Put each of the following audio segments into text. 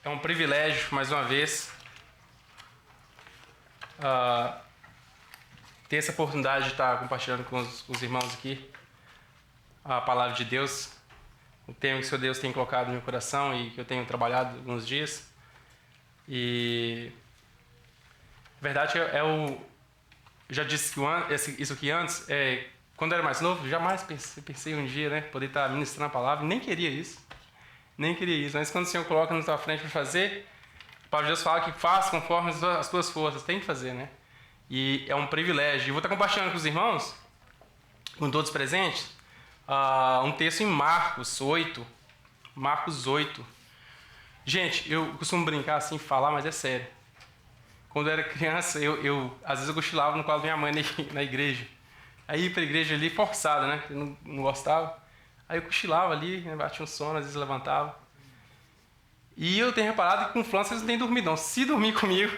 É um privilégio, mais uma vez, ter essa oportunidade de estar compartilhando com os irmãos aqui a palavra de Deus, o tema que o Senhor Deus tem colocado no meu coração e que eu tenho trabalhado alguns dias. E a verdade eu já disse que isso aqui antes, quando eu era mais novo, jamais pensei um dia, né, poder estar ministrando a palavra, nem queria isso, mas quando o Senhor coloca na tua frente para fazer, a palavra de Deus fala que faz conforme as tuas forças, tem que fazer, né? E é um privilégio. Eu vou estar compartilhando com os irmãos, com todos presentes, um texto em Marcos 8. Marcos 8. Gente, eu costumo brincar assim, falar, mas é sério. Quando eu era criança, às vezes eu cochilava no colo da minha mãe na igreja. Aí ia pra igreja ali forçada, né? Eu não gostava. Aí eu cochilava ali, né? Batia um sono, às vezes levantava. E eu tenho reparado que com fulano vocês não têm dormido, não. Se dormir comigo,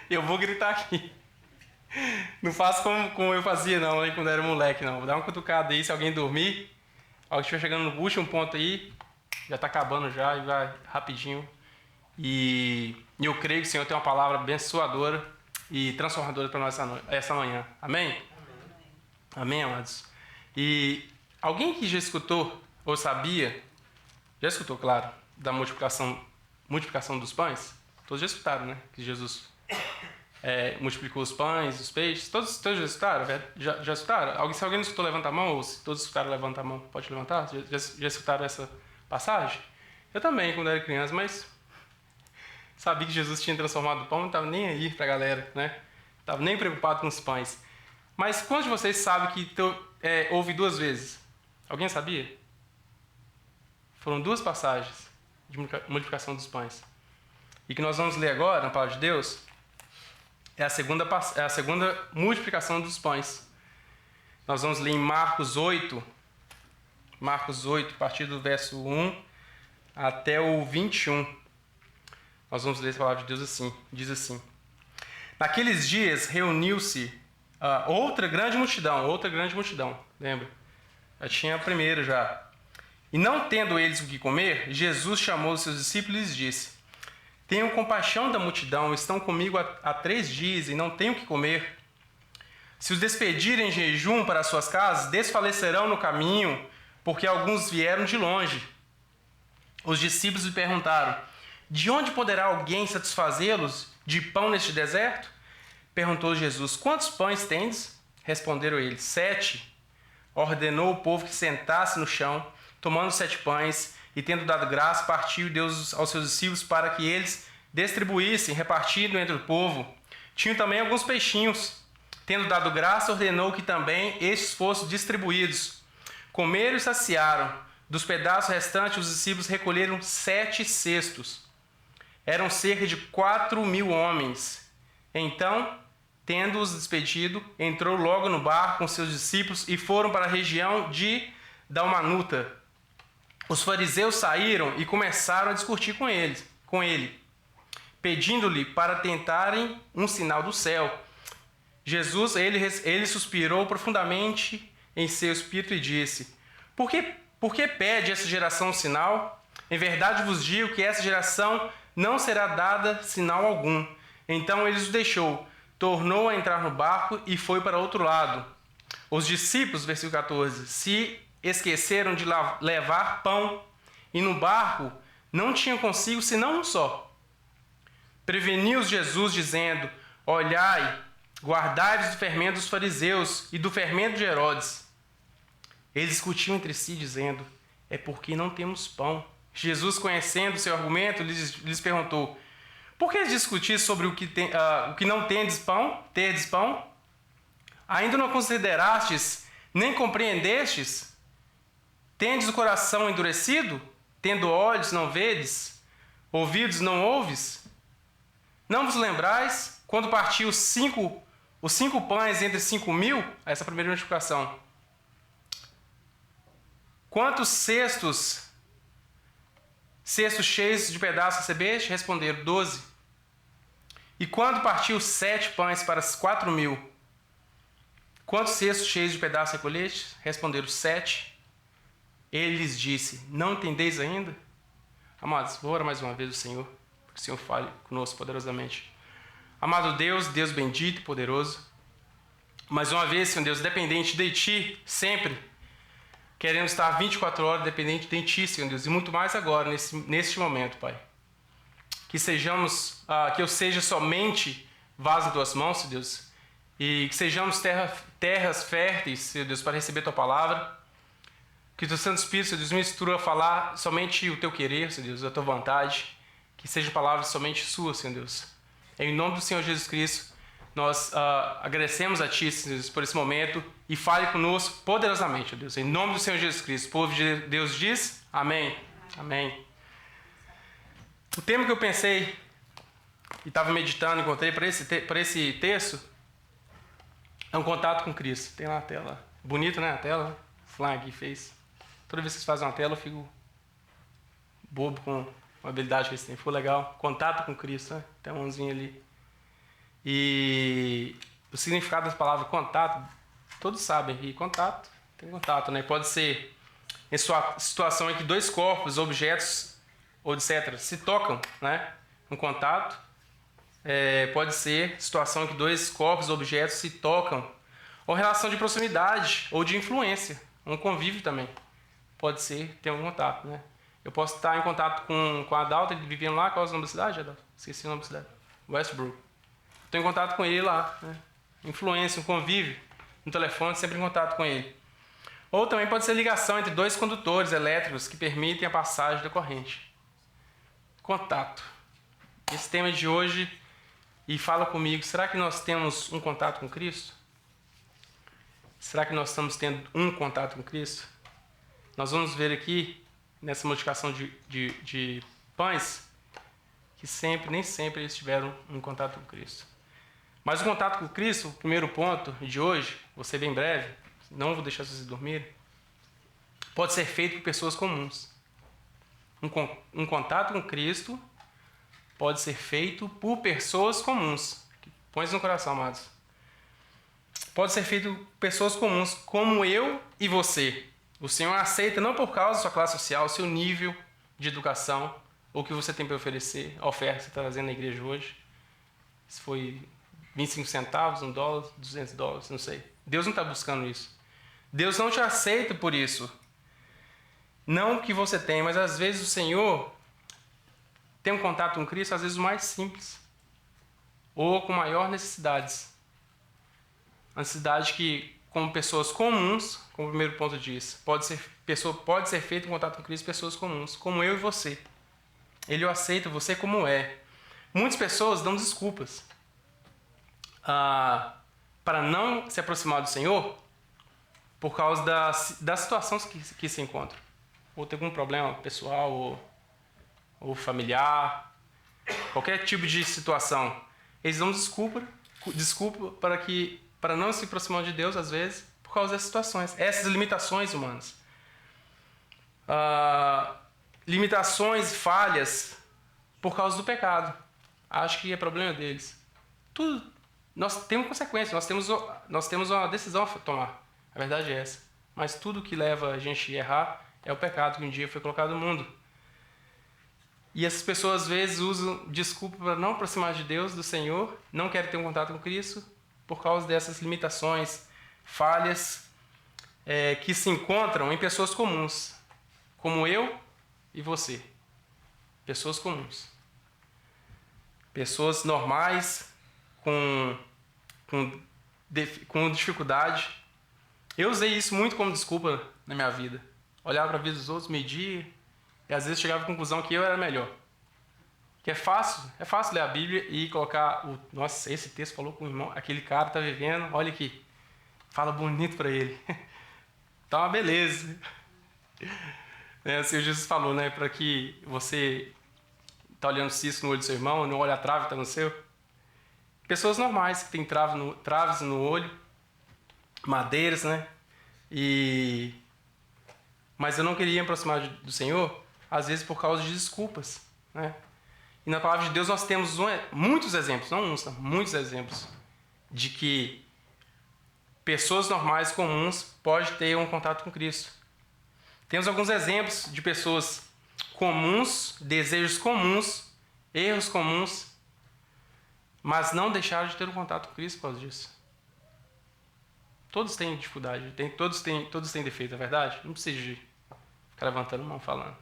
eu vou gritar aqui. Não faço como eu fazia, não, quando eu era moleque, não. Vou dar uma cutucada aí, se alguém dormir, alguém estiver chegando no último ponto aí, já está acabando já, e vai rapidinho. E eu creio que o Senhor tem uma palavra abençoadora e transformadora para nós essa manhã. Amém? Amém, amados? E alguém que já escutou ou sabia, já escutou, claro, da multiplicação dos pães? Todos já escutaram, né? Que Jesus multiplicou os pães, os peixes. Todos já escutaram? Já escutaram? Se alguém não escutou, levanta a mão. Ou se todos escutaram, levanta a mão. Pode levantar? Já escutaram essa passagem? Eu também, quando era criança, mas sabia que Jesus tinha transformado o pão, não estava nem aí para a galera, né? Não estava nem preocupado com os pães. Mas quantos de vocês sabem que houve duas vezes? Alguém sabia? Foram duas passagens de multiplicação dos pães. E que nós vamos ler agora, na palavra de Deus, é a segunda multiplicação dos pães. Nós vamos ler em Marcos 8, a partir do verso 1 até o 21. Nós vamos ler essa palavra de Deus assim, diz assim: Naqueles dias reuniu-se outra grande multidão, lembra? Já tinha a primeira já. E não tendo eles o que comer, Jesus chamou os seus discípulos e lhes disse: Tenham compaixão da multidão, estão comigo há 3 dias e não têm o que comer. Se os despedirem em jejum para as suas casas, desfalecerão no caminho, porque alguns vieram de longe. Os discípulos lhe perguntaram: De onde poderá alguém satisfazê-los de pão neste deserto? Perguntou Jesus: Quantos pães tendes? Responderam eles: 7. Ordenou o povo que sentasse no chão, tomando 7 pães, e tendo dado graça, partiu e deu aos seus discípulos para que eles distribuíssem, repartindo entre o povo. Tinham também alguns peixinhos. Tendo dado graça, ordenou que também estes fossem distribuídos. Comeram e saciaram. Dos pedaços restantes, os discípulos recolheram 7 cestos. Eram cerca de 4.000 homens. Então, tendo-os despedido, entrou logo no barco com seus discípulos e foram para a região de Dalmanuta. Os fariseus saíram e começaram a discutir com ele, pedindo-lhe para tentarem um sinal do céu. Jesus, ele suspirou profundamente em seu espírito e disse: Por que pede essa geração um sinal? Em verdade vos digo que essa geração não será dada sinal algum. Então ele os deixou, tornou a entrar no barco e foi para outro lado. Os discípulos, versículo 14, se esqueceram de levar pão, e no barco não tinham consigo senão um só. Preveniu-os Jesus, dizendo: Olhai, guardai-vos do fermento dos fariseus e do fermento de Herodes. Eles discutiam entre si, dizendo: É porque não temos pão. Jesus, conhecendo seu argumento, lhes perguntou: Por que discutis sobre o que não tendes pão? Terdes pão? Ainda não considerastes, nem compreendestes? Tendes o coração endurecido? Tendo olhos, não vedes? Ouvidos, não ouves? Não vos lembrais, quando partiu os 5 pães entre 5.000? Essa é a primeira multiplicação. Quantos cestos cheios de pedaços recebeste? Responderam: 12. E quando partiu 7 pães para os 4.000? Quantos cestos cheios de pedaços recolheste? Responderam: 7. Ele lhes disse: Não entendeis ainda? Amados, vou orar mais uma vez o Senhor, para que o Senhor fale conosco poderosamente. Amado Deus, Deus bendito e poderoso, mais uma vez, Senhor Deus, dependente de Ti, sempre, queremos estar 24 horas dependente de Ti, Senhor Deus, e muito mais agora, neste momento, Pai. Que que eu seja somente vaso em Tuas mãos, Senhor Deus, e que sejamos terras férteis, Senhor Deus, para receber Tua palavra. Que o Teu Santo Espírito, Senhor Deus, me instrua a falar somente o Teu querer, Senhor Deus, a Tua vontade. Que sejam palavras somente Suas, Senhor Deus. Em nome do Senhor Jesus Cristo, nós agradecemos a Ti, Senhor Deus, por esse momento e fale conosco poderosamente, Senhor Deus. Em nome do Senhor Jesus Cristo. O povo de Deus diz amém. Amém. O tema que eu pensei e estava meditando, encontrei para esse texto, é um contato com Cristo. Tem lá a tela. Bonita, né? A tela. Flag fez. Toda vez que vocês fazem uma tela, eu fico bobo com a habilidade que eles têm. Ficou legal. Contato com Cristo, né? Tem uma mãozinha ali. E o significado da palavra contato, todos sabem. E contato, tem contato, né? Pode ser em sua situação em que dois corpos, objetos, ou etc., se tocam, né? Um contato. Pode ser situação em que dois corpos, objetos se tocam. Ou relação de proximidade, ou de influência. Um convívio também. Pode ser ter um contato, né? Eu posso estar em contato com a Adalto, ele vivendo lá. Qual é o nome da cidade, Adalto? Esqueci o nome da cidade. Westbrook. Estou em contato com ele lá, né? Influência, um convívio. No telefone, sempre em contato com ele. Ou também pode ser ligação entre dois condutores elétricos que permitem a passagem da corrente. Contato. Esse tema de hoje, e fala comigo, será que nós temos um contato com Cristo? Será que nós estamos tendo um contato com Cristo? Nós vamos ver aqui, nessa multiplicação de pães, que nem sempre eles tiveram um contato com Cristo. Mas o contato com Cristo, o primeiro ponto de hoje, vou ser bem breve, não vou deixar vocês dormirem, pode ser feito por pessoas comuns. Um contato com Cristo pode ser feito por pessoas comuns. Põe isso no coração, amados. Pode ser feito por pessoas comuns, como eu e você. O Senhor aceita não por causa da sua classe social, seu nível de educação, ou o que você tem para oferecer, a oferta que você está trazendo na igreja hoje. Se foi 25 centavos, $1, $200, não sei. Deus não está buscando isso. Deus não te aceita por isso. Não que você tenha, mas às vezes o Senhor tem um contato com Cristo, às vezes o mais simples, ou com maior necessidades. A necessidade que, como pessoas comuns, como o primeiro ponto diz, pode ser feito um contato com Cristo pessoas comuns, como eu e você. Ele o aceita, você como é. Muitas pessoas dão desculpas para não se aproximar do Senhor por causa das situações que se encontram. Ou tem algum problema pessoal ou familiar, qualquer tipo de situação. Eles dão desculpa para não se aproximar de Deus, às vezes, por causa dessas situações. Essas limitações humanas. Limitações, falhas, por causa do pecado. Acho que é problema deles. Tudo, nós temos consequências, nós temos uma decisão a tomar. A verdade é essa. Mas tudo que leva a gente a errar é o pecado que um dia foi colocado no mundo. E essas pessoas às vezes usam desculpa para não aproximar de Deus, do Senhor, não querem ter um contato com Cristo, por causa dessas limitações, falhas, que se encontram em pessoas comuns, como eu e você. Pessoas comuns. Pessoas normais, com dificuldade. Eu usei isso muito como desculpa na minha vida. Olhava para a vida dos outros, media, e às vezes chegava à conclusão que eu era melhor. Que é fácil ler a Bíblia e colocar nossa, esse texto falou com o irmão, aquele cara está vivendo, olha aqui, fala bonito para ele. Tá uma beleza. O Senhor Jesus falou, né, para que você está olhando cisco no olho do seu irmão, não olha a trave que está no seu. Pessoas normais que têm traves no olho, madeiras, né? Mas eu não queria me aproximar do Senhor, às vezes por causa de desculpas, né? E na palavra de Deus nós temos muitos exemplos, não uns, muitos exemplos, de que pessoas normais, comuns, podem ter um contato com Cristo. Temos alguns exemplos de pessoas comuns, desejos comuns, erros comuns, mas não deixaram de ter um contato com Cristo por causa disso. Todos têm dificuldade, todos têm defeito, é verdade? Não precisa de ficar levantando mão falando.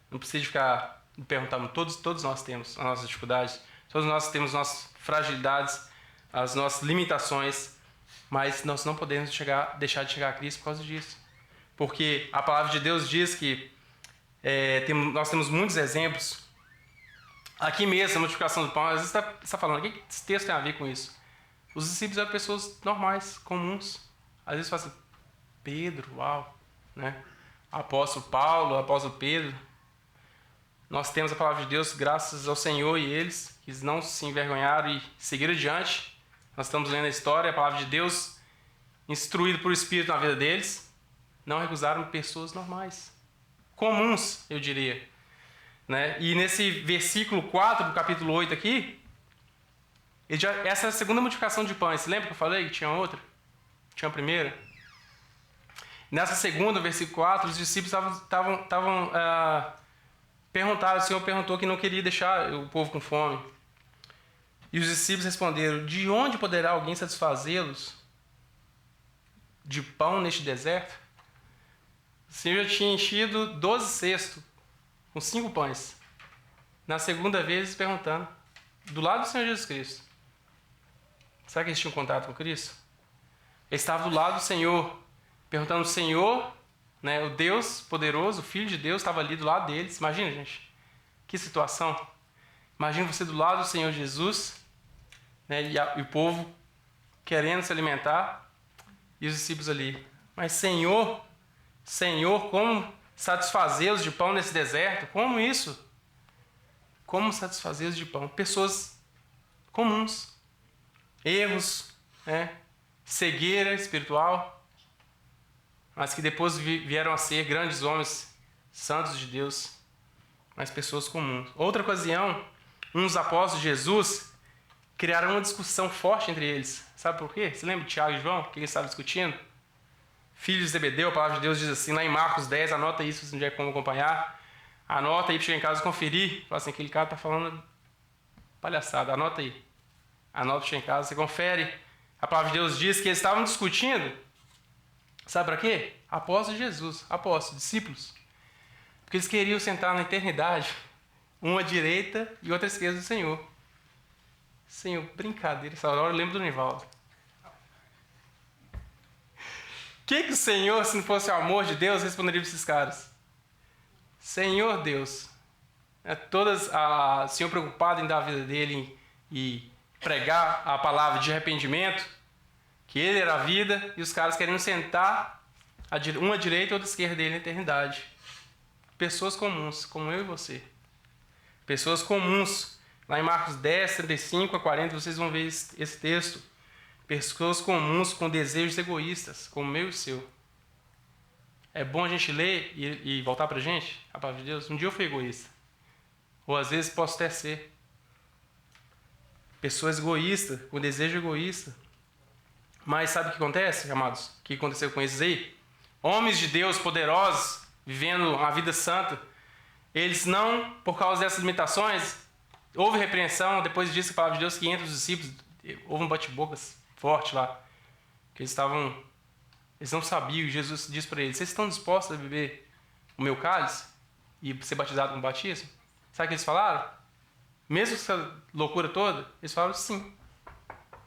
Não precisa de ficar perguntando. Todos nós temos as nossas dificuldades, todos nós temos nossas fragilidades, as nossas limitações, mas nós não podemos deixar de chegar a Cristo por causa disso. Porque a palavra de Deus diz que nós temos muitos exemplos. Aqui mesmo, a multiplicação do pão, às vezes você está falando, o que esse texto tem a ver com isso? Os discípulos eram pessoas normais, comuns. Às vezes você fala assim, Pedro, uau, né? Apóstolo Paulo, apóstolo Pedro. Nós temos a palavra de Deus, graças ao Senhor e eles, que não se envergonharam e seguiram adiante. Nós estamos lendo a história, a palavra de Deus, instruído por Espírito na vida deles, não recusaram pessoas normais, comuns, eu diria. Né? E nesse versículo 4 do capítulo 8 aqui, essa é a segunda multiplicação de pães. Você lembra que eu falei que tinha outra? Tinha a primeira? Nessa segunda, versículo 4, os discípulos estavam perguntaram, o Senhor perguntou que não queria deixar o povo com fome. E os discípulos responderam, de onde poderá alguém satisfazê-los de pão neste deserto? O Senhor já tinha enchido 12 cestos com 5 pães. Na segunda vez, perguntando, do lado do Senhor Jesus Cristo. Será que eles tinham contato com Cristo? Eles estavam do lado do Senhor, perguntando ao Senhor, né, o Deus poderoso, o Filho de Deus, estava ali do lado deles. Imagina, gente, que situação. Imagina você do lado do Senhor Jesus, né, e o povo querendo se alimentar, e os discípulos ali. Mas Senhor, como satisfazê-los de pão nesse deserto? Como isso? Como satisfazê-los de pão? Pessoas comuns. Erros, né? Cegueira espiritual, mas que depois vieram a ser grandes homens, santos de Deus, mas pessoas comuns. Outra ocasião, uns apóstolos de Jesus criaram uma discussão forte entre eles. Sabe por quê? Você lembra de Tiago e João? O que eles estavam discutindo? Filhos de Zebedeu, a palavra de Deus diz assim, lá em Marcos 10, anota isso se não tiver como acompanhar. Anota aí para chegar em casa e conferir. Fala assim, aquele cara está falando palhaçada, anota aí. Anota para chegar em casa, você confere. A palavra de Deus diz que eles estavam discutindo. Sabe para quê? Apóstolos de Jesus, apóstolos, discípulos. Porque eles queriam sentar na eternidade, uma à direita e outra à esquerda do Senhor. Senhor, brincadeira, essa hora eu lembro do Nivaldo. O que o Senhor, se não fosse o amor de Deus, responderia para esses caras? Senhor Deus, o Senhor preocupado em dar a vida dele e pregar a palavra de arrependimento, que ele era a vida, e os caras querendo sentar uma à direita e outra à esquerda dele na eternidade. Pessoas comuns, como eu e você. Pessoas comuns. Lá em Marcos 10, 35 a 40, vocês vão ver esse texto. Pessoas comuns com desejos egoístas, como o meu e o seu. É bom a gente ler e voltar pra gente, a palavra de Deus. Um dia eu fui egoísta. Ou às vezes posso até ser. Pessoas egoístas, com desejo egoísta. Mas sabe o que acontece, amados? O que aconteceu com esses aí? Homens de Deus poderosos, vivendo uma vida santa, eles não, por causa dessas limitações, houve repreensão. Depois disso, a palavra de Deus, que entre os discípulos, houve um bate-bocas forte lá. Que eles não sabiam, e Jesus disse para eles, vocês estão dispostos a beber o meu cálice e ser batizados com batismo? Sabe o que eles falaram? Mesmo com essa loucura toda, eles falaram sim.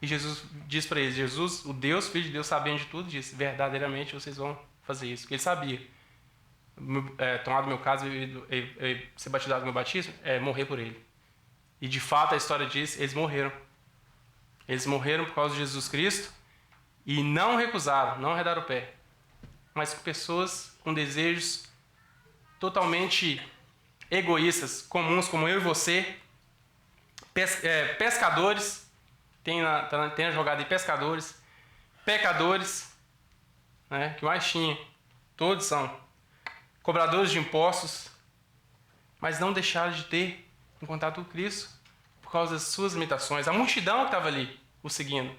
E Jesus diz para eles, Jesus, o Deus, Filho de Deus, sabendo de tudo, disse, verdadeiramente vocês vão fazer isso. Porque ele sabia. Tomar do meu cálice e ser batizado com o meu batismo é morrer por ele. E de fato a história diz, eles morreram. Eles morreram por causa de Jesus Cristo e não recusaram, não arredaram o pé. Mas com pessoas com desejos totalmente egoístas, comuns como eu e você, pescadores, tem a jogada de pescadores, pecadores, né, que mais tinha, todos são cobradores de impostos, mas não deixaram de ter um contato com Cristo por causa das suas limitações. A multidão que estava ali o seguindo,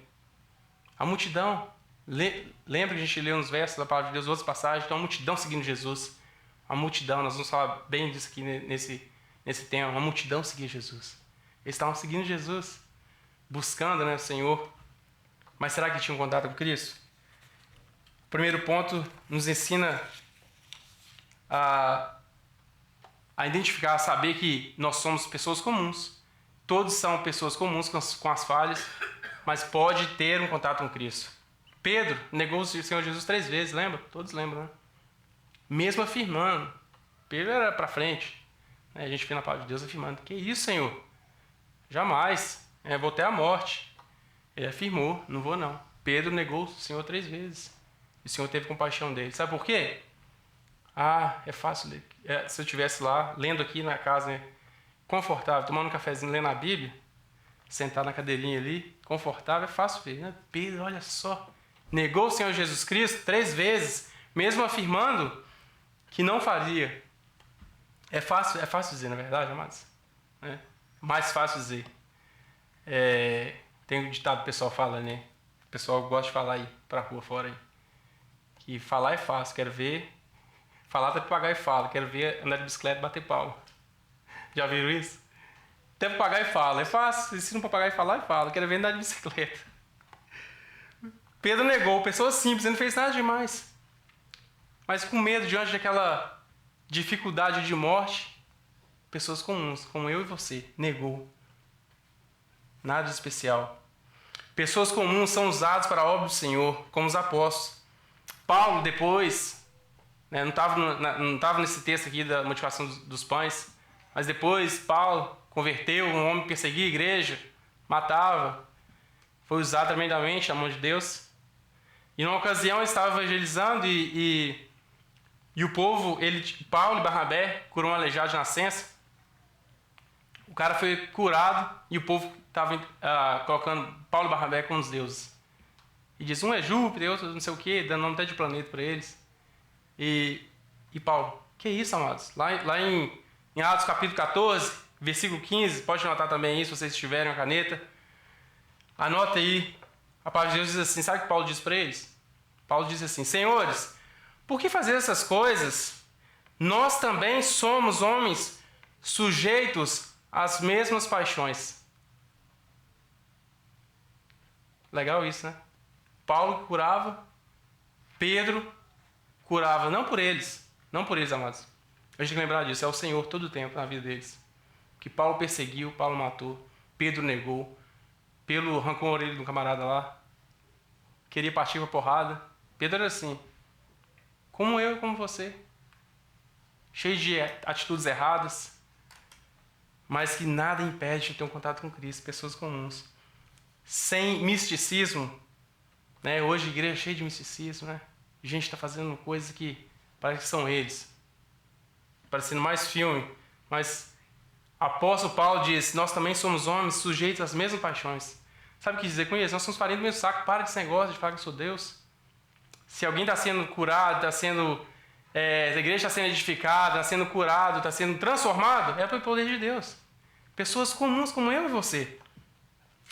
a multidão, lembra que a gente leu nos versos da palavra de Deus, outras passagens, então a multidão seguindo Jesus, A multidão, nós vamos falar bem disso aqui nesse tema. Uma multidão seguia Jesus. Eles estavam seguindo Jesus, buscando, né, o Senhor. Mas será que tinham contato com Cristo? O primeiro ponto nos ensina a identificar, a saber que nós somos pessoas comuns. Todos são pessoas comuns com as falhas, mas pode ter um contato com Cristo. Pedro negou o Senhor Jesus 3 vezes, lembra? Todos lembram, né? Mesmo afirmando. Pedro era para frente. A gente vê na palavra de Deus afirmando: que isso, Senhor? Jamais. Vou até a morte. Ele afirmou: não vou não. Pedro negou o Senhor 3 vezes. E o Senhor teve compaixão dele. Sabe por quê? É fácil ler. Se eu estivesse lá, lendo aqui na casa, né, confortável, tomando um cafezinho, lendo a Bíblia, sentado na cadeirinha ali, confortável, é fácil ver, né? Pedro, olha só, negou o Senhor Jesus Cristo 3 vezes, mesmo afirmando que não faria. É fácil dizer, na verdade, amados? Mais fácil dizer. Tem um ditado que o pessoal fala, né? O pessoal gosta de falar aí, pra rua fora aí. Que falar é fácil, quero ver. Falar até papagaio fala, quero ver andar de bicicleta e bater palma. Já viram isso? Até papagaio fala, é fácil. Ensina um papagaio a falar e fala, quero ver andar de bicicleta. Pedro negou, pessoa simples, ele não fez nada demais. Mas com medo diante daquela dificuldade de morte, pessoas comuns, como eu e você, negou. Nada de especial. Pessoas comuns são usadas para a obra do Senhor, como os apóstolos. Paulo, depois, né, não estava nesse texto aqui da multiplicação dos pães, mas depois Paulo converteu, um homem que perseguia a igreja, matava, foi usado tremendamente na mão de Deus. E numa ocasião ele estava evangelizando e o povo, Paulo e Barnabé, curou um aleijado de nascença. O cara foi curado e o povo estava colocando Paulo e Barnabé como os deuses. E diz, um é Júpiter, outro não sei o quê, dando nome até de planeta para eles. E Paulo, que isso, amados? Lá em Atos capítulo 14, versículo 15, pode anotar também isso, se vocês tiverem uma caneta. Anota aí. A palavra de Deus diz assim, sabe o que Paulo diz para eles? Paulo diz assim, senhores, por que fazer essas coisas? Nós também somos homens sujeitos às mesmas paixões. Legal isso, né? Paulo curava, Pedro curava, não por eles, amados. A gente tem que lembrar disso, é o Senhor todo o tempo na vida deles. Que Paulo perseguiu, Paulo matou, Pedro negou, Pedro arrancou a orelha de um camarada lá, queria partir pra porrada. Pedro era assim, como eu e como você, cheio de atitudes erradas, mas que nada impede de ter um contato com Cristo, pessoas comuns, sem misticismo, né? Hoje a igreja é cheia de misticismo, né? A gente está fazendo coisas que parece que são eles, parecendo mais filme, mas apóstolo Paulo diz, nós também somos homens sujeitos às mesmas paixões. Sabe o que dizer com isso? Nós somos parentes do mesmo saco, para desse negócio de falar que eu sou Deus. Se alguém está sendo curado, a igreja está sendo edificada, está sendo curado, está sendo transformado, é pelo poder de Deus. Pessoas comuns como eu e você.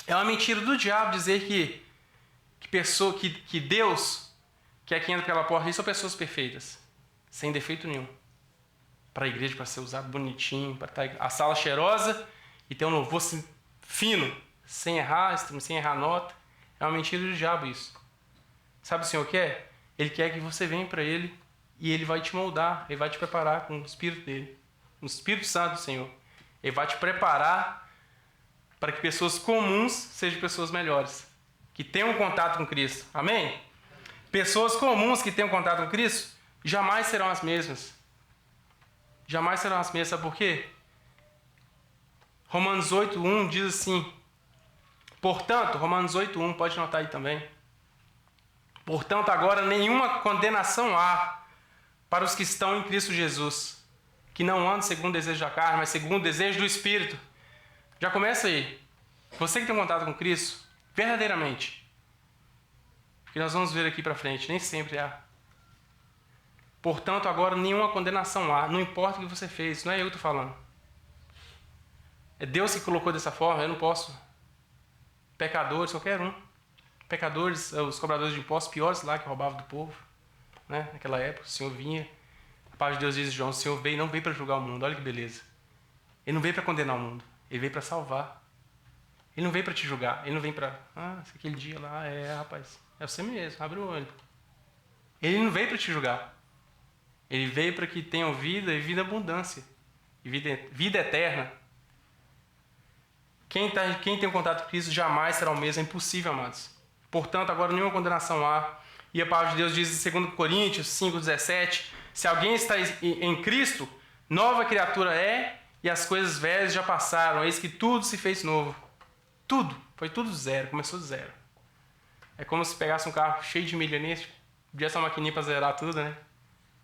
É uma mentira do diabo dizer que Deus, que é quem entra pela porta, são pessoas perfeitas, sem defeito nenhum. Para a igreja, para ser usado bonitinho, para estar a sala cheirosa e ter um louvor fino, sem errar nota. É uma mentira do diabo isso. Sabe o Senhor quer? Ele quer que você venha para Ele e Ele vai te moldar, Ele vai te preparar com o Espírito dEle, com o Espírito Santo do Senhor. Ele vai te preparar para que pessoas comuns sejam pessoas melhores, que tenham contato com Cristo. Amém? Pessoas comuns que tenham contato com Cristo jamais serão as mesmas. Jamais serão as mesmas. Sabe por quê? Romanos 8:1 diz assim, portanto, Romanos 8:1, pode anotar aí também. Portanto, agora nenhuma condenação há para os que estão em Cristo Jesus, que não andam segundo o desejo da carne, mas segundo o desejo do Espírito. Já começa aí. Você que tem contato com Cristo, verdadeiramente, que nós vamos ver aqui para frente, nem sempre há. Portanto, agora nenhuma condenação há, não importa o que você fez, não é eu que estou falando. É Deus que colocou dessa forma, eu não posso. Pecadores, qualquer um. Pecadores, os cobradores de impostos piores lá que roubavam do povo, né? Naquela época, o Senhor vinha, A palavra de Deus diz, João, o Senhor veio, não veio para julgar o mundo. Olha que beleza. Ele não veio para condenar o mundo. Ele veio para salvar. Ele não veio para te julgar. Ele não veio para... aquele dia lá, rapaz, é você mesmo, abre o olho. Ele não veio para te julgar. Ele veio para que tenham vida e vida abundância. E vida eterna. Quem tem um contato com Cristo jamais será o mesmo. É impossível, amados. Portanto, agora nenhuma condenação há. E a palavra de Deus diz em 2 Coríntios 5,17: se alguém está em Cristo, nova criatura é, e as coisas velhas já passaram. Eis que tudo se fez novo. Tudo. Foi tudo zero. Começou do zero. É como se pegasse um carro cheio de milha nesse, podia essa maquininha para zerar tudo, né?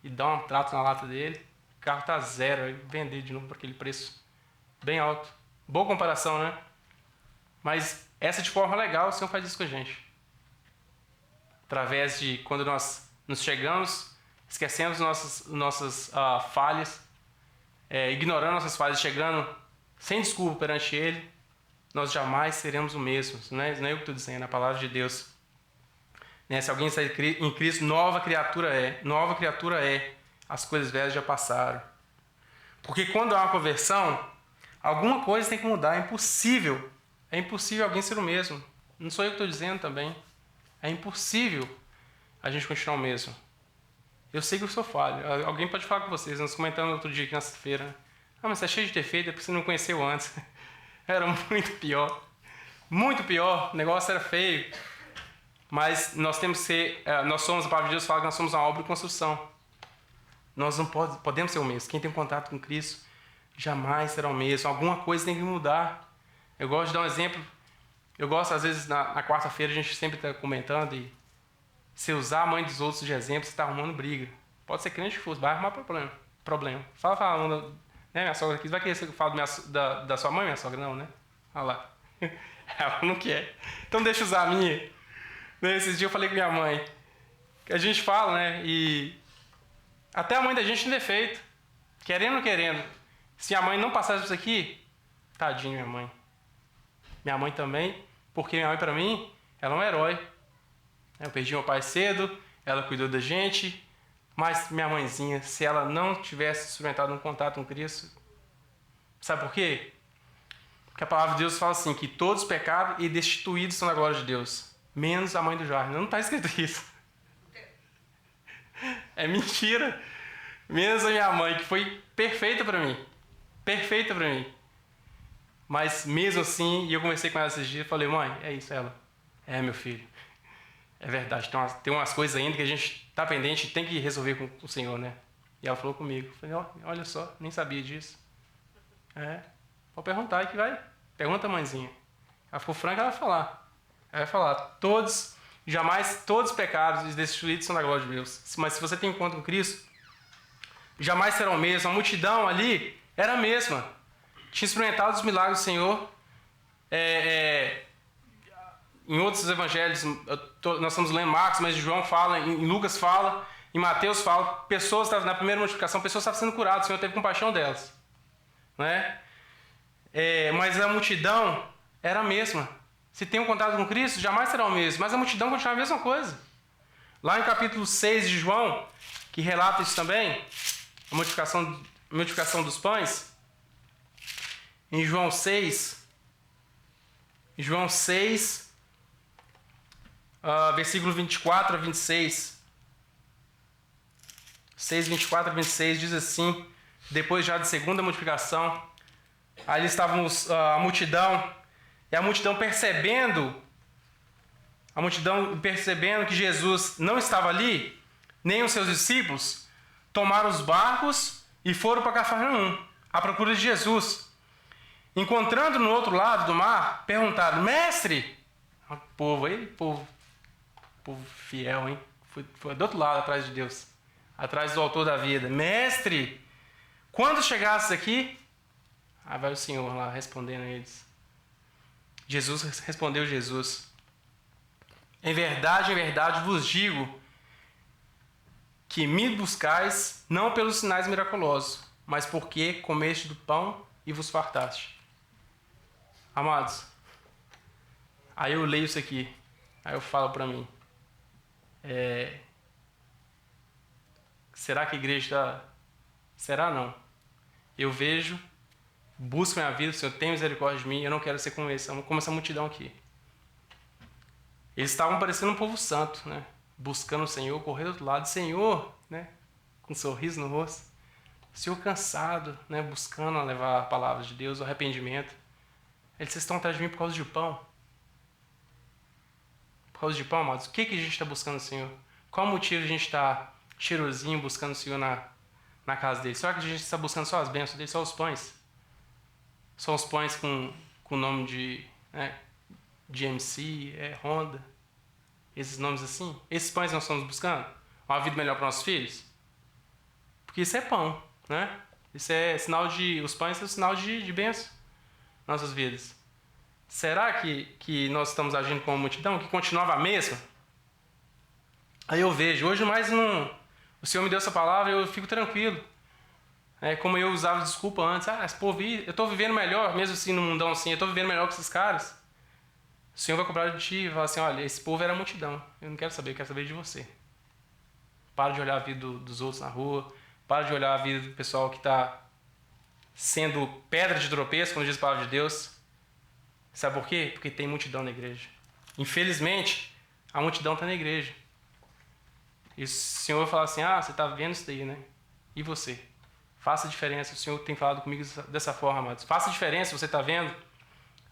E dar um trato na lata dele. O carro tá zero. Aí vender de novo por aquele preço bem alto. Boa comparação, né? Mas essa de forma legal, o Senhor faz isso com a gente. Através de quando nós nos chegamos, esquecemos nossas falhas, ignorando nossas falhas, chegando sem desculpa perante Ele, nós jamais seremos o mesmo. Não é eu que estou dizendo, é a palavra de Deus. Se alguém está em Cristo, nova criatura é. As coisas velhas já passaram. Porque quando há uma conversão, alguma coisa tem que mudar. É impossível alguém ser o mesmo. Não sou eu que estou dizendo também. É impossível a gente continuar o mesmo. Eu sei que eu sou falho. Alguém pode falar com vocês. Nós comentamos outro dia aqui na sexta-feira. Mas você é cheio de defeito, é porque você não conheceu antes. Era muito pior. Muito pior. O negócio era feio. Mas nós temos que ser... Nós somos, a palavra de Deus fala que nós somos uma obra de construção. Nós não podemos ser o mesmo. Quem tem contato com Cristo jamais será o mesmo. Alguma coisa tem que mudar. Eu gosto de dar um exemplo. Eu gosto, às vezes, na quarta-feira, a gente sempre está comentando e se usar a mãe dos outros de exemplo, você está arrumando briga. Pode ser crente que fosse, vai arrumar problema. Fala, né, minha sogra aqui, vai querer que eu fale da sua mãe, minha sogra? Não, né? Olha lá. Ela não quer. Então deixa eu usar a minha. Nesses dias eu falei com minha mãe, que a gente fala, né, e até a mãe da gente tem defeito. Querendo ou não querendo. Se a mãe não passasse isso aqui, tadinho minha mãe. Minha mãe também, porque minha mãe para mim, ela é um herói. Eu perdi meu pai cedo, ela cuidou da gente, mas minha mãezinha, se ela não tivesse experimentado um contato com Cristo, sabe por quê? Porque a palavra de Deus fala assim, que todos pecaram e destituídos são da glória de Deus, menos a mãe do Jardim. Não está escrito isso. É mentira. Menos a minha mãe, que foi perfeita para mim. Perfeita para mim. Mas mesmo assim, e eu conversei com ela esses dias, falei, mãe, é isso, ela. É, meu filho. É verdade, tem umas coisas ainda que a gente está pendente e tem que resolver com o Senhor, né? E ela falou comigo. Eu falei, olha só, nem sabia disso. Pode perguntar aí que vai. Pergunta, mãezinha. Ela ficou franca, ela vai falar. Ela vai falar, todos pecados e destruídos são da glória de Deus. Mas se você tem encontro com Cristo, jamais serão o mesmo. A multidão ali era a mesma. Tinha experimentado os milagres do Senhor. Em outros evangelhos, nós estamos lendo Marcos, mas João fala, em Lucas fala, em Mateus fala, pessoas estavam na primeira multiplicação, pessoas estavam sendo curadas, o Senhor teve compaixão delas. Né? Mas a multidão era a mesma. Se tem um contato com Cristo, jamais será o mesmo, mas a multidão continua a mesma coisa. Lá em capítulo 6 de João, que relata isso também, a multiplicação dos pães, em João 6, versículo 24 a 26. 6, 24 a 26 diz assim, depois já de segunda multiplicação, aí estávamos a multidão percebendo que Jesus não estava ali, nem os seus discípulos, tomaram os barcos e foram para Cafarnaum, à procura de Jesus. Encontrando no outro lado do mar, perguntaram, mestre, povo fiel, hein? Foi do outro lado, atrás de Deus, atrás do autor da vida. Mestre, quando chegasses aqui? Aí vai o Senhor lá respondendo a eles. Respondeu Jesus. Em verdade vos digo que me buscais não pelos sinais miraculosos, mas porque comeste do pão e vos fartaste. Amados, aí eu leio isso aqui, aí eu falo para mim, será que a igreja está Será não? Eu vejo, busco minha vida, o Senhor tem misericórdia de mim, eu não quero ser como essa multidão aqui. Eles estavam parecendo um povo santo, né? Buscando o Senhor, correndo do outro lado, Senhor, né? Com um sorriso no rosto. O Senhor cansado, né? Buscando levar a palavra de Deus, o arrependimento. Eles estão atrás de mim por causa de pão. Por causa de pão, amados. O que a gente está buscando o Senhor? Qual o motivo a gente está cheirosinho buscando o Senhor na casa dele? Será que a gente está buscando só as bênçãos dele, só os pães? Só os pães com o nome de MC, Honda, esses nomes assim? Esses pães nós estamos buscando? Uma vida melhor para nossos filhos? Porque isso é pão, né? Isso é sinal de... Os pães são sinal de bênção nas nossas vidas. Será que nós estamos agindo como multidão, que continuava a mesma? Aí eu vejo, hoje mais não... O Senhor me deu essa palavra e eu fico tranquilo. Como eu usava desculpa antes. Esse povo, eu estou vivendo melhor, mesmo assim no mundão assim, eu estou vivendo melhor que esses caras. O Senhor vai cobrar de ti e falar assim, olha, esse povo era multidão. Eu não quero saber, eu quero saber de você. Para de olhar a vida dos outros na rua. Para de olhar a vida do pessoal que está sendo pedra de tropeço, como diz a palavra de Deus. Sabe por quê? Porque tem multidão na igreja. Infelizmente, a multidão está na igreja. E o Senhor vai falar assim, você está vendo isso daí, né? E você? Faça a diferença. O Senhor tem falado comigo dessa forma, amados. Faça a diferença, você está vendo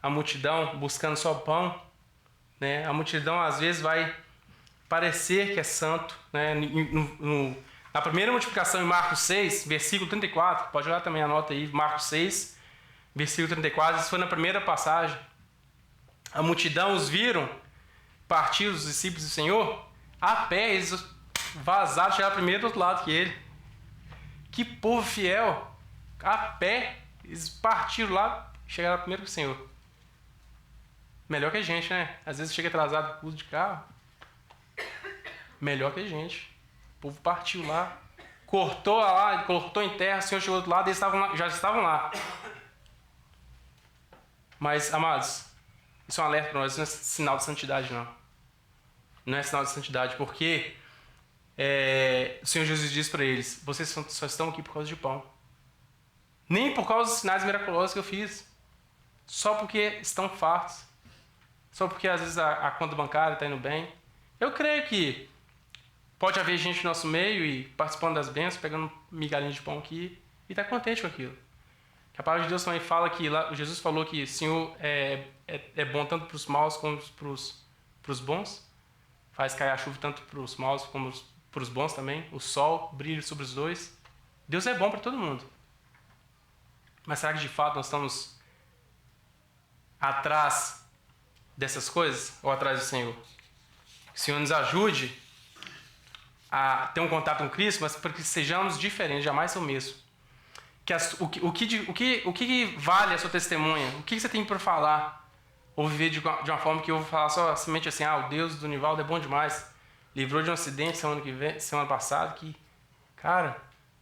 a multidão buscando só pão, né? A multidão às vezes vai parecer que é santo, né? Na primeira multiplicação em Marcos 6, versículo 34, pode olhar também a nota aí, Marcos 6, versículo 34, isso foi na primeira passagem. A multidão os viram partir os discípulos do Senhor a pé, eles vazaram, chegaram primeiro do outro lado que ele. Que povo fiel! A pé, eles partiram lá, chegaram primeiro que o Senhor. Melhor que a gente, né? Às vezes chega atrasado com o uso de carro. Melhor que a gente. O povo partiu lá, cortou em terra, o Senhor chegou do outro lado e eles já estavam lá. Mas, amados, isso é um alerta para nós, não é sinal de santidade, não. Não é sinal de santidade, porque o Senhor Jesus diz para eles, vocês só estão aqui por causa de pão. Nem por causa dos sinais miraculosos que eu fiz. Só porque estão fartos. Só porque às vezes a conta bancária está indo bem. Eu creio que pode haver gente no nosso meio e participando das bênçãos, pegando migalhinha de pão aqui e está contente com aquilo. A palavra de Deus também fala que Jesus falou que o Senhor é bom tanto para os maus como para os bons. Faz cair a chuva tanto para os maus como para os bons também. O sol brilha sobre os dois. Deus é bom para todo mundo. Mas será que de fato nós estamos atrás dessas coisas ou atrás do Senhor? Que o Senhor nos ajude a ter um contato com Cristo, mas para que sejamos diferentes, jamais o mesmo. O que vale a sua testemunha? O que você tem para falar? Ou viver de uma forma que eu vou falar somente assim, o Deus do Nivaldo é bom demais. Livrou de um acidente semana passada que, cara,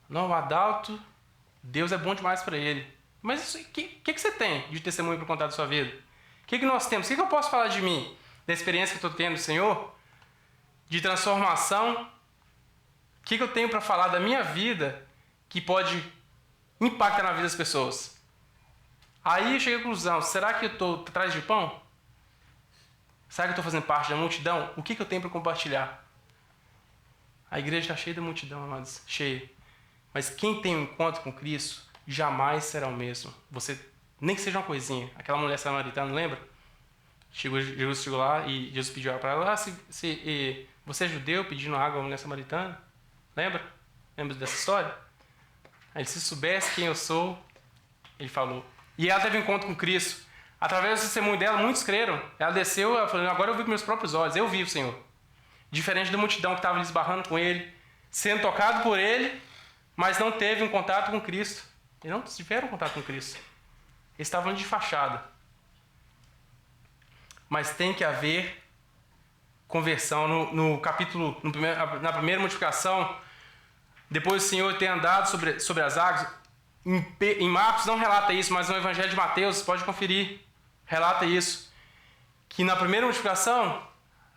o Adalto, Deus é bom demais para ele. Mas o que você tem de testemunho para contar da sua vida? O que nós temos? O que eu posso falar de mim? Da experiência que eu estou tendo do Senhor? De transformação? O que eu tenho para falar da minha vida que pode impactar na vida das pessoas? Aí eu cheguei à conclusão, será que eu estou atrás de pão? Será que eu estou fazendo parte da multidão? O que eu tenho para compartilhar? A igreja está cheia de multidão, amados, cheia. Mas quem tem um encontro com Cristo jamais será o mesmo. Você, nem que seja uma coisinha. Aquela mulher samaritana, lembra? Jesus chegou lá e Jesus pediu água para ela. Você é judeu pedindo água à mulher samaritana? Lembra? Lembra dessa história? Aí, se soubesse quem eu sou, ele falou. E ela teve um encontro com Cristo. Através do testemunho dela, muitos creram. Ela desceu e falou, agora eu vi com meus próprios olhos. Eu vi o Senhor. Diferente da multidão que estava esbarrando com ele, sendo tocado por ele, mas não teve um contato com Cristo. Eles não tiveram contato com Cristo. Eles estavam de fachada. Mas tem que haver conversão. No capítulo, na primeira multiplicação, depois do Senhor ter andado sobre as águas, em Marcos não relata isso, mas no Evangelho de Mateus, pode conferir, relata isso. Que na primeira multiplicação,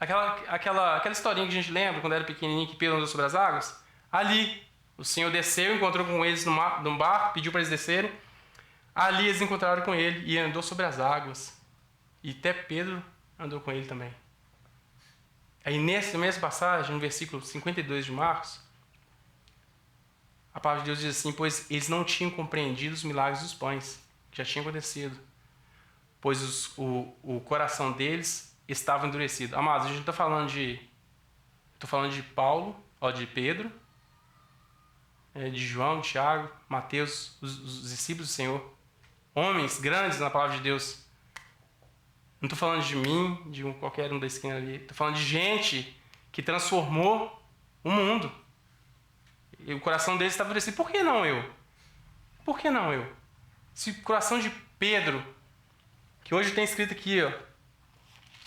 aquela historinha que a gente lembra, quando era pequenininho, que Pedro andou sobre as águas, ali, O Senhor desceu, encontrou com eles num barco, pediu para eles descerem. Ali eles encontraram com ele e andou sobre as águas. E até Pedro andou com ele também. Aí nessa mesma passagem, no versículo 52 de Marcos, a palavra de Deus diz assim: pois eles não tinham compreendido os milagres dos pães, que já tinham acontecido, pois o coração deles estava endurecido. Amados, a gente não está falando de... Estou falando de Paulo, de Pedro, de João, de Tiago, Mateus, os discípulos do Senhor. Homens grandes na palavra de Deus. Não estou falando de mim, de qualquer um da esquina ali. Estou falando de gente que transformou o mundo. E o coração deles estava endurecido. Por que não eu? Por que não eu? Se o coração de Pedro, que hoje tem escrito aqui,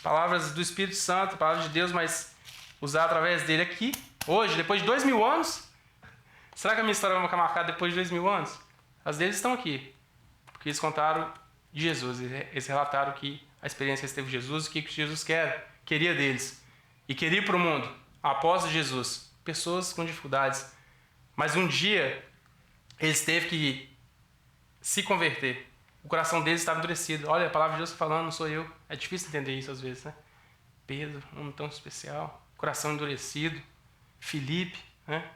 palavras do Espírito Santo, palavras de Deus, mas usar através dele aqui, hoje, depois de 2000 anos, será que a minha história vai ficar marcada depois de 2000 anos? As deles estão aqui, porque eles contaram de Jesus, eles relataram que a experiência que eles teve de Jesus, o que Jesus queria deles, e queria para o mundo, após Jesus, pessoas com dificuldades. Mas um dia, eles teve que se converter. O coração deles estava endurecido. Olha, a palavra de Deus está falando, não sou eu. É difícil entender isso às vezes, né? Pedro, um homem tão especial, coração endurecido. Filipe, né?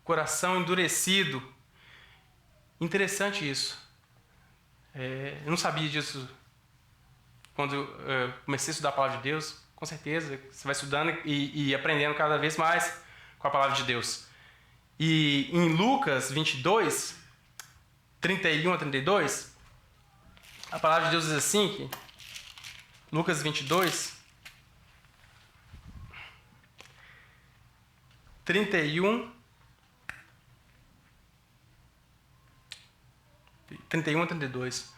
Coração endurecido. Interessante isso. Eu não sabia disso quando eu comecei a estudar a palavra de Deus. Com certeza, você vai estudando e aprendendo cada vez mais com a palavra de Deus. E em Lucas 22, 31 a 32, a palavra de Deus diz assim, que Lucas 22, 31 a 32.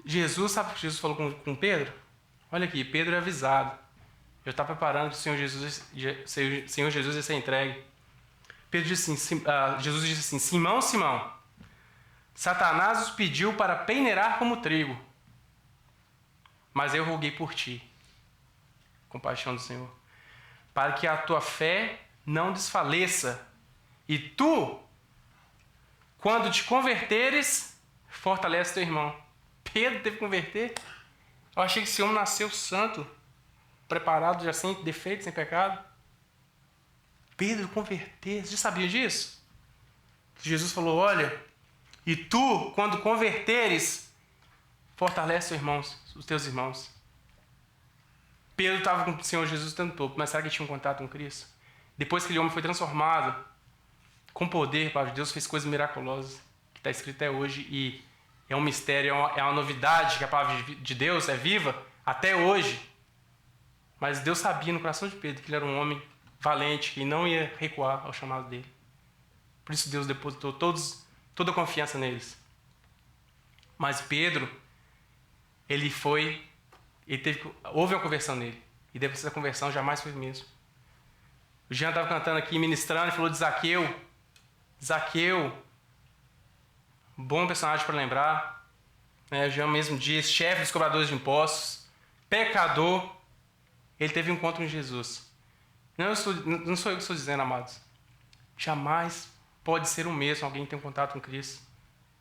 Jesus, sabe o que Jesus falou com Pedro? Olha aqui, Pedro é avisado. Já está preparando que o Senhor Jesus ia ser entregue. Pedro disse assim, Jesus disse assim: Simão, Simão, Satanás os pediu para peneirar como trigo, mas eu roguei por ti, compaixão do Senhor, para que a tua fé não desfaleça, e tu, quando te converteres, fortalece teu irmão. Pedro teve que converter. Eu achei que esse homem nasceu santo, preparado, já sem defeito, sem pecado. Pedro converter, você já sabia disso? Jesus falou: olha, e tu, quando converteres, fortalece os teus irmãos. Pedro estava com o Senhor Jesus o tempo todo, mas será que ele tinha um contato com Cristo? Depois que aquele homem foi transformado, com poder, a palavra de Deus fez coisas miraculosas, que está escrito até hoje, e é um mistério, é uma novidade, que a palavra de Deus é viva até hoje. Mas Deus sabia no coração de Pedro que ele era um homem valente, que não ia recuar ao chamado dele. Por isso Deus depositou toda a confiança neles. Mas Pedro, houve uma conversão nele. E depois dessa conversão jamais foi o mesmo. O Jean estava cantando aqui, ministrando, e falou de Zaqueu. Zaqueu, bom personagem para lembrar. O Jean mesmo diz, chefe dos cobradores de impostos, pecador. Ele teve um encontro com Jesus. Não sou eu que estou dizendo, amados. Jamais pode ser o mesmo alguém que tem um contato com Cristo.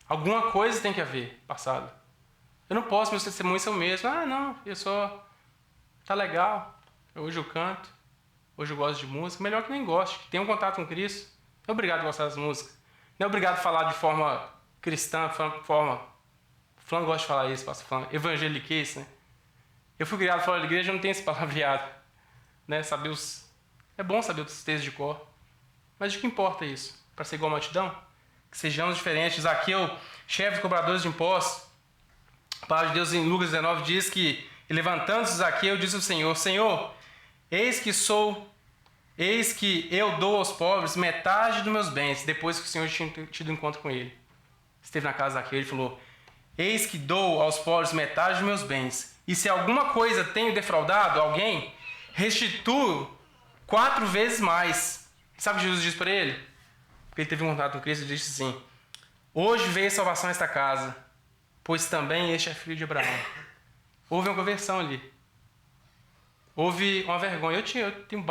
Alguma coisa tem que haver, passado. Eu não posso, meus testemunhos são o mesmo. Não, tá legal. Hoje eu canto. Hoje eu gosto de música. Melhor que nem goste. Que tenha um contato com Cristo. Não é obrigado a gostar das músicas. Não é obrigado a falar de forma cristã, forma... Fulano gosta de falar isso, pastor Fulano. Evangeliquez, né? Eu fui criado fora da igreja, eu não tenho esse palavreado. Né? É bom saber os textos de cor. Mas de que importa isso? Para ser igual a multidão? Que sejamos diferentes. Zaqueu, chefe de cobradores de impostos. A palavra de Deus em Lucas 19 diz que, levantando-se Zaqueu, disse ao Senhor: Senhor, eis que eu dou aos pobres metade dos meus bens. Depois que o Senhor tinha tido um encontro com ele. Esteve na casa de Zaqueu, ele falou: eis que dou aos pobres metade dos meus bens. E se alguma coisa tenho defraudado alguém, restituo 4 vezes mais. Sabe o que Jesus disse para ele? Porque ele teve um contato com Cristo e disse assim: hoje veio salvação a esta casa, pois também este é filho de Abraão. Houve uma conversão ali. Houve uma vergonha. Eu tenho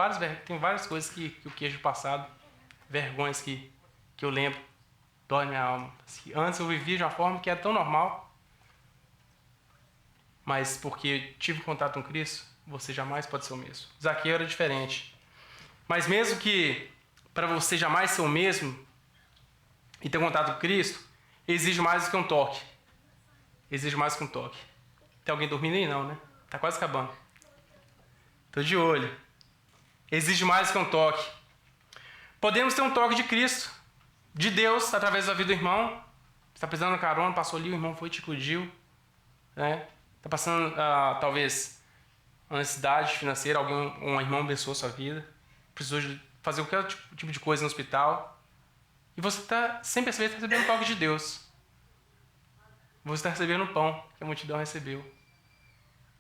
várias coisas que o queijo passado, vergonhas que que eu lembro, dói minha alma. Assim, antes eu vivia de uma forma que era tão normal, mas porque tive contato com Cristo, você jamais pode ser o mesmo. Zaqueu era diferente. Mas mesmo que para você jamais ser o mesmo e ter contato com Cristo, exige mais do que um toque. Exige mais que um toque. Tem alguém dormindo aí? Não, né? Tá quase acabando. Tô de olho. Exige mais que um toque. Podemos ter um toque de Cristo, de Deus, através da vida do irmão. Você está precisando de carona, passou ali, o irmão foi e te acudiu. Né? Está passando, talvez, uma necessidade financeira, um irmão abençoou a sua vida. Precisou de fazer qualquer tipo de coisa no hospital. E você está, sem perceber, está recebendo o toque de Deus. Você está recebendo o pão que a multidão recebeu.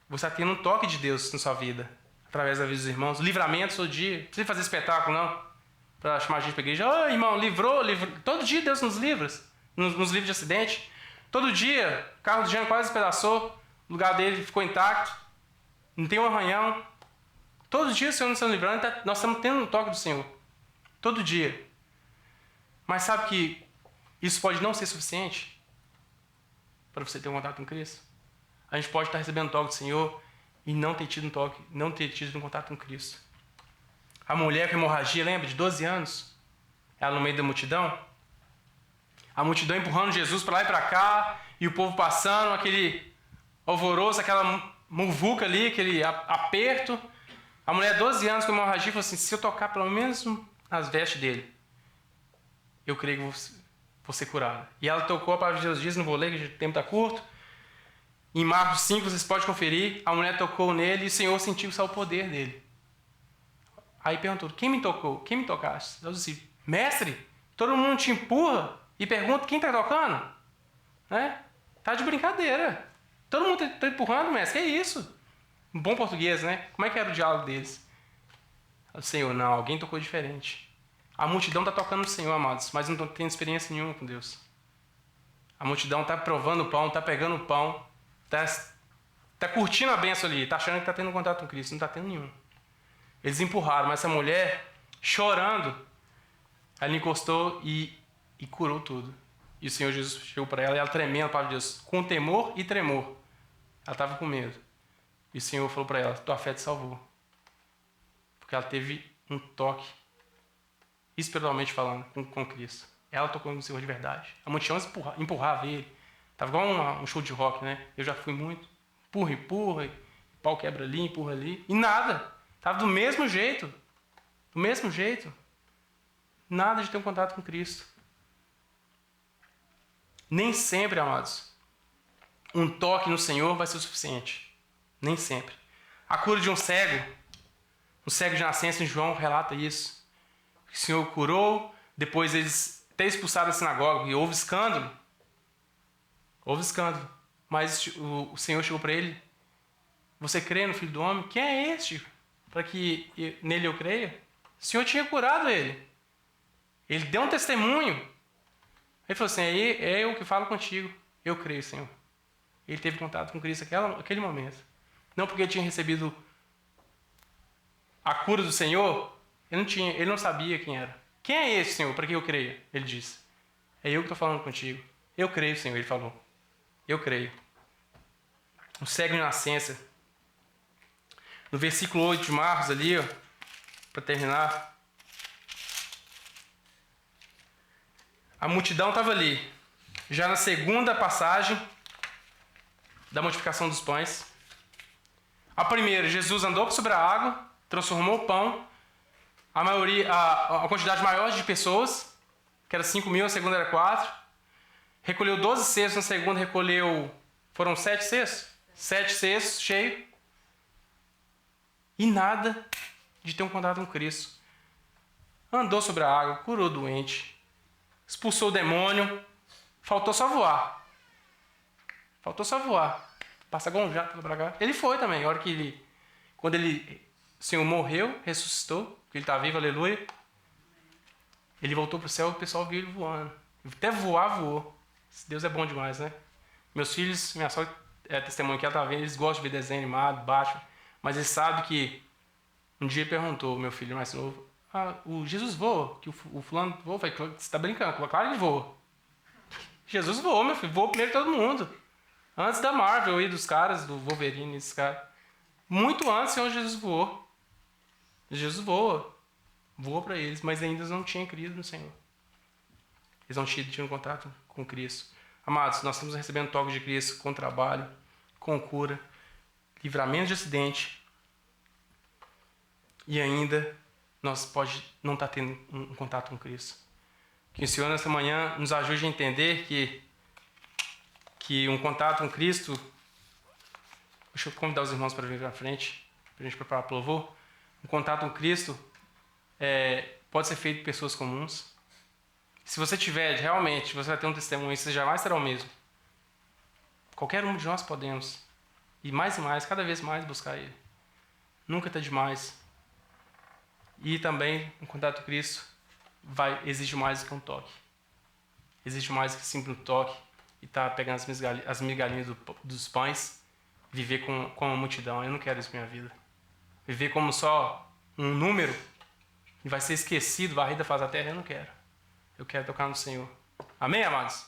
Você está tendo um toque de Deus na sua vida, através da vida dos irmãos. Livramento todo dia. Não precisa fazer espetáculo, não. Para chamar a gente para a igreja. Ô, irmão, livrou. Todo dia Deus nos livra. Nos livra de acidente. Todo dia, o carro do Jean quase despedaçou. O lugar dele ficou intacto. Não tem um arranhão. Todo dia o Senhor nos está livrando. Nós estamos tendo um toque do Senhor. Todo dia. Mas sabe que isso pode não ser suficiente para você ter um contato com Cristo? A gente pode estar recebendo um toque do Senhor e não ter tido um toque, não ter tido um contato com Cristo. A mulher com hemorragia, lembra? De 12 anos. Ela no meio da multidão. A multidão empurrando Jesus para lá e para cá. E o povo passando, aquele alvoroço, aquela muvuca ali, aquele aperto. A mulher, 12 anos com hemorragia, falou assim: se eu tocar pelo menos nas vestes dele, eu creio que vou ser curada. E ela tocou a palavra de Jesus, não vou ler, que o tempo está curto. Em Marcos 5, vocês podem conferir, a mulher tocou nele e o Senhor sentiu só o poder dele. Aí perguntou: quem me tocou? Quem me tocaste? Jesus disse: mestre, todo mundo te empurra e pergunta quem está tocando? Né? Tá de brincadeira. Todo mundo está empurrando, mestre, que é isso? Um bom português, né? Como é que era o diálogo deles? O Senhor: não, alguém tocou diferente. A multidão está tocando no Senhor, amados, mas não está tendo experiência nenhuma com Deus. A multidão está provando o pão, está pegando o pão, está curtindo a bênção ali, está achando que está tendo contato com Cristo, não está tendo nenhum. Eles empurraram, mas essa mulher, chorando, ela encostou e curou tudo. E o Senhor Jesus chegou para ela e ela tremendo, para Deus, com temor e tremor. Ela estava com medo. E o Senhor falou para ela: tua fé te salvou. Porque ela teve um toque, espiritualmente falando, com Cristo. Ela tocou no Senhor de verdade. A multidão empurrava ele. Estava igual um show de rock, né? Eu já fui muito. Empurra, pau quebra ali, empurra ali. E nada. Estava do mesmo jeito. Do mesmo jeito. Nada de ter um contato com Cristo. Nem sempre, amados, um toque no Senhor vai ser o suficiente. Nem sempre. A cura de um cego de nascença, em João relata isso. O Senhor curou, depois eles até expulsaram da sinagoga e houve escândalo. Mas o Senhor chegou para ele: você crê no Filho do Homem? Quem é este para que nele eu creia? O Senhor tinha curado ele. Ele deu um testemunho. Ele falou assim: é eu que falo contigo. Eu creio, Senhor. Ele teve contato com Cristo naquele momento. Não porque ele tinha recebido a cura do Senhor, ele não sabia quem era. Quem é esse, Senhor, para que eu creia? Ele disse: é eu que estou falando contigo. Eu creio, Senhor, ele falou. Eu creio. O cego de nascença. No versículo 8 de Marcos ali, para terminar. A multidão estava ali. Já na segunda passagem da multiplicação dos pães. A primeira, Jesus andou sobre a água, transformou o pão. A quantidade maior de pessoas, que era 5.000, a segunda era 4. Recolheu 12 cestos, na segunda foram 7 cestos? 7 cestos, cheio. E nada de ter um contato com Cristo. Andou sobre a água, curou o doente, expulsou o demônio, faltou só voar. Passa igual um jato para cá. Ele foi também, a hora que quando o Senhor morreu, ressuscitou, porque ele está vivo, aleluia. Ele voltou para o céu e o pessoal viu ele voando. Até voar, voou. Deus é bom demais, né? Meus filhos, minha sogra é testemunha que ela está vendo, eles gostam de ver desenho animado, baixo. Mas eles sabem que um dia ele perguntou, meu filho mais novo, o Jesus voa, que o fulano voa. Eu falei, você está brincando, claro que ele voa. Jesus voou, meu filho, voou primeiro que todo mundo. Antes da Marvel e dos caras, do Wolverine, esses caras. Muito antes, o Senhor Jesus voou. Jesus voa. Voa para eles, mas ainda não tinham crido no Senhor. Eles não tinham contato com Cristo. Amados, nós estamos recebendo toque de Cristo com trabalho, com cura, livramento de acidente. E ainda nós pode não estar tendo um contato com Cristo. Que o Senhor nessa manhã nos ajude a entender que um contato com Cristo... Deixa eu convidar os irmãos para vir para frente, para a gente preparar para o louvor. Um contato com Cristo pode ser feito por pessoas comuns. Se você tiver, realmente, você vai ter um testemunho, você jamais será o mesmo. Qualquer um de nós podemos. E mais, cada vez mais buscar Ele. Nunca está demais. E também, um contato com Cristo exige mais do que um toque. Exige mais do que simples um toque e estar pegando as migalhinhas dos pães, viver com a multidão. Eu não quero isso na minha vida. Viver como só um número e vai ser esquecido, varrido da face da terra, eu não quero. Eu quero tocar no Senhor. Amém, amados?